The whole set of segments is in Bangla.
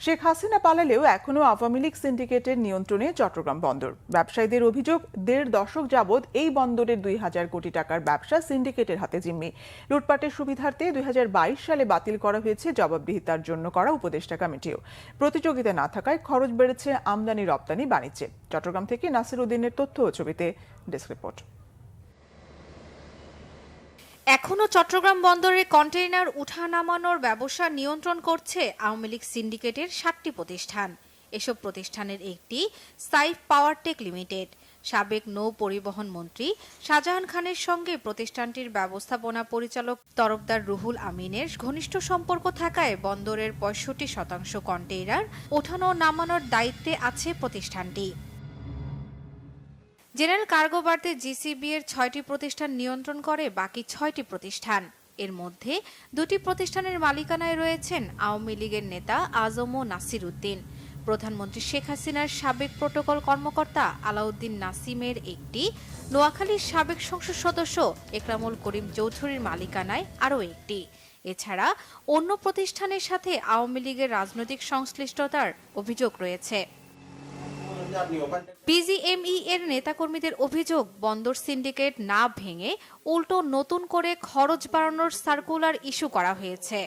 শেখ হাসিনা পালালেও এখনো আওয়ামী লীগ সিন্ডিকেটের নিয়ন্ত্রণে চট্টগ্রাম বন্দর। ব্যবসায়ীদের অভিযোগ, ১.৫ দশক যাবৎ এই বন্দরের ২,০০০ কোটি টাকার ব্যবসা সিন্ডিকেটের হাতে জিম্মি। লুটপাটের সুবিধার্থে ২০২২ সালে বাতিল করা হয়েছে জবাবদিহিতার জন্য করা উপদেষ্টা কমিটিও। প্রতিযোগিতা না থাকায় খরচ বেড়েছে আমদানি রপ্তানি বাণিজ্যে। চট্টগ্রাম থেকে নাসির উদ্দিনের তথ্য ও ছবিতে ডেস্ক রিপোর্ট। এখনো চট্টগ্রাম বন্দরে কন্টেইনার উঠা নামানোর ব্যবসা নিয়ন্ত্রণ করছে আওয়ামী লীগ সিন্ডিকেটের ৭টি প্রতিষ্ঠান। এসব প্রতিষ্ঠানের একটি সাইফ পাওয়ারটেক লিমিটেড। সাবেক নৌ পরিবহন মন্ত্রী শাহজাহান খানের সঙ্গে প্রতিষ্ঠানটির ব্যবস্থাপনা পরিচালক তরফদার রুহুল আমিনের ঘনিষ্ঠ সম্পর্ক থাকায় বন্দরের ৬৫% কন্টেইনার ওঠানো নামানোর দায়িত্বে আছে প্রতিষ্ঠানটি। জেনারেল কার্গো বাড়তে জিসিবি এর ৬টি প্রতিষ্ঠান নিয়ন্ত্রণ করে বাকি ৬টি প্রতিষ্ঠান। এর মধ্যে ২টি প্রতিষ্ঠানের মালিকানায় রয়েছেন আওয়ামী লীগের নেতা আজম ও নাসির উদ্দিন। প্রধানমন্ত্রী শেখ হাসিনার সাবেক প্রোটোকল কর্মকর্তা আলাউদ্দিন নাসিমের একটি, নোয়াখালীর সাবেক সংসদ সদস্য একরামুল করিম চৌধুরীর মালিকানায় আরও একটি। এছাড়া অন্য প্রতিষ্ঠানের সাথে আওয়ামী লীগের রাজনৈতিক সংশ্লিষ্টতার অভিযোগ রয়েছে। বিজিএমই এর নেতাকর্মীদের অভিযোগ, বন্দর সিন্ডিকেট না ভেঙে উল্টো নতুন করে খরচ বাড়ানোর সার্কুলার ইস্যু করা হয়েছে।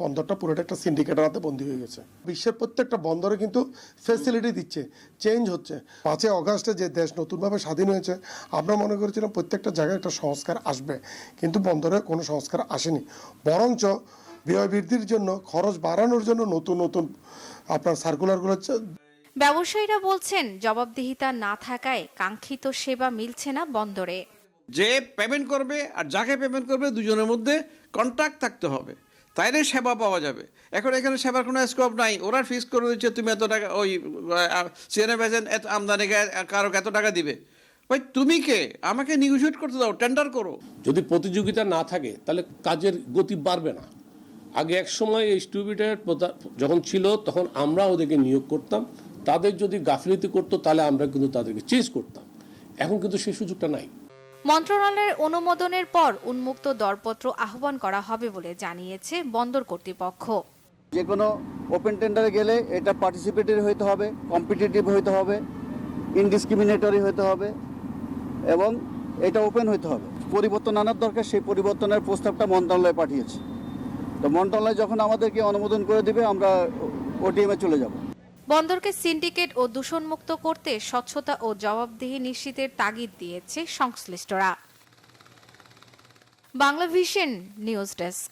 বন্দরটা পুরোটা একটা সিন্ডিকেটের হাতে বন্দী হয়ে গেছে। বিশ্বের প্রত্যেকটা বন্দরে কিন্তু ফ্যাসিলিটি দিচ্ছে, চেঞ্জ হচ্ছে। ৫ই অগাস্টে যে দেশ নতুনভাবে স্বাধীন হয়েছে, আমরা মনে করেছিলাম প্রত্যেকটা জায়গায় একটা সংস্কার আসবে, কিন্তু বন্দরে কোনো সংস্কার আসেনি। বরঞ্চ ব্যয় বৃদ্ধির জন্য, খরচ বাড়ানোর জন্য নতুন নতুন আপনার সার্কুলারগুলো হচ্ছে। ব্যবসায়ীরা বলছেন, জবাবদিহিতা না থাকায় কাঙ্ক্ষিত সেবা মিলছে না বন্দরে। যে পেমেন্ট করবে আর যাকে পেমেন্ট করবে দুজনের মধ্যে কন্ট্যাক্ট থাকতে হবে, তাইলে সেবা পাওয়া যাবে। এখন এখানে সেবার কোনো স্কোপ নাই। ওরা ফিক্স করে দিচ্ছে তুমি এত টাকা, ওই সিএনএফ এজেন্ট এত আমদানি কারো এত টাকা দিবে। ভাই তুমি কে? আমাকে নিগোশিয়েট করতে দাও, টেন্ডার করো। যদি প্রতিযোগিতা না থাকে তাহলে কাজের গতি বাড়বে না। আগে এক সময় এই ডিস্ট্রিবিউটর যখন ছিল তখন আমরা ওদেরকে নিয়োগ করতাম, তাদের যদি গাফিলতি করতো তাহলে আমরা কিন্তু তাদেরকে চেঞ্জ করতাম। এখন কিন্তু সেই সুযোগটা নাই। মন্ত্রণালয়ের অনুমোদনের পর উন্মুক্ত দরপত্র আহ্বান করা হবে বলে জানিয়েছে বন্দর কর্তৃপক্ষ। যে কোনো ওপেন টেন্ডারে গেলে এটা পার্টিসিপেটরি হতে হবে, কম্পিটিটিভ হতে হবে, ইনডিসক্রিমিনেটরি হতে হবে এবং এটা ওপেন হতে হবে। পরিবর্তন আনার দরকার, সেই পরিবর্তনের প্রস্তাবটা মন্ত্রণালয়ে পাঠিয়েছে। তো মন্ত্রণালয় যখন আমাদেরকে অনুমোদন করে দিবে, আমরা ওটিএমে চলে যাব। বন্দরকে সিন্ডিকেট ও দূষণমুক্ত করতে স্বচ্ছতা ও জবাবদিহি নিশ্চিতের তাগিদ দিয়েছে সংশ্লিষ্টরা। Banglavision news desk.